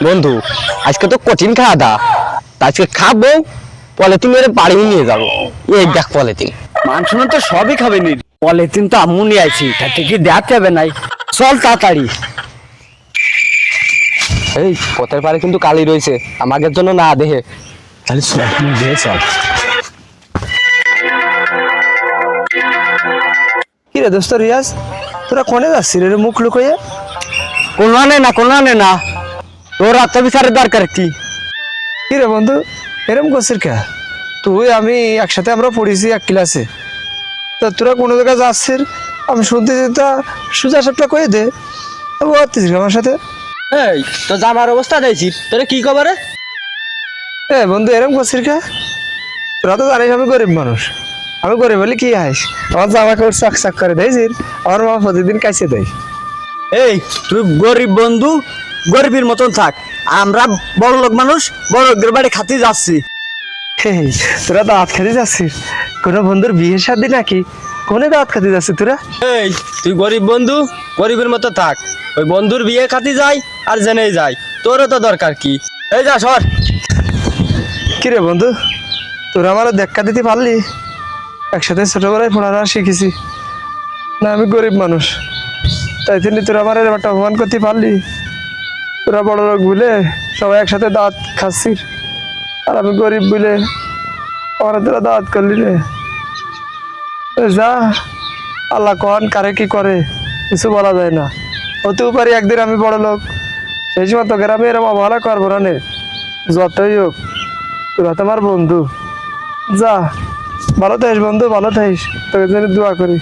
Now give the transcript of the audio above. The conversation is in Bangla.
বন্ধু আজকে তো কঠিন খাওয়া দা আজকে খাবো পলিথিন মেরে বাড়ি নিয়ে যাবো। এই দেখ পলিথিন মানুষ তো সবই খাবে নি, পলিথিন তো আম্মু নিয়ে আইছি, তাতে কি দেখাতে হবে নাই। চল তাড়াতাড়ি। এই পথের পারে কিন্তু কালি রয়েছে, আমাদের জন্য না দেখে তাহলে চল দিয়ে চল। কি রে দোস্ত রিয়াজ, তোরা কোনে যাচ্ছিস রে মুখ লুকোয়ে? কোনো আনে না তোর আত্মবিচারের দরকার কি? কি রে বন্ধু এরম করছিস কে? তুই আমি একসাথে আমরা পড়েছি এক ক্লাসে, তা তোরা কোনো জায়গায় যাচ্ছিস আমি শুনতেছি, তা সুজা সবটা কয়ে দে। ও আসতেছিস আমার সাথে? এই তো জামার অবস্থা দেখছিস তোরে কি খবরে? এ বন্ধু এরম করছিস কে? তোরা তো জানিস আমি গরিব মানুষ, আমি গরিব বলে কি হাইস, আমার জামা কাপড় চাক চাক করে দেয়ছিস, আমার মা প্রতিদিন কাছে দেয়। এই তুই গরিব বন্ধু, গরিবের মতন থাক, আমরা বড় লোক মানুষ, বড় লোকের বাড়ি খাতে যাচ্ছি। হেই, তোরা দাওয়াত খেতে যাচ্ছিস? কোনো বন্ধুর বিয়ের শাদী নাকি? কোনে দাওয়াত খেতে যাচ্ছিস তোরা? এই তুই গরিব বন্ধু গরিবের মতো থাক, ওই বন্ধুর বিয়ে খাতি যাই আর জেনেই যাই, তোরও তো দরকার কি? এই যা সর। কি রে বন্ধু, তোরা আমার দেখা দিতে পারলি? একসাথে ছোটবেলায় পড়াশোনা শিখেছি না, আমি গরিব মানুষ, তাই তিনি তোরা আমার একটা অপমান করতে পারলি? তোরা বড় লোক বলে সবাই একসাথে দাওয়াত খাচ্ছিস, আর আমি গরিব বলে আমার তোরা দাওয়াত করলি রে? যা, আল্লাহ কন কারে কি করে কিছু বলা যায় না, হতেও পারি একদিন আমি বড় লোক, সেই সময় তোকে আমি এরকম অবহেলা করবো না নে। যতই হোক তোরা তো আমার বন্ধু, যা ভালো থাকিস বন্ধু, ভালো থাকিস, তোকে জন্য দোয়া করি।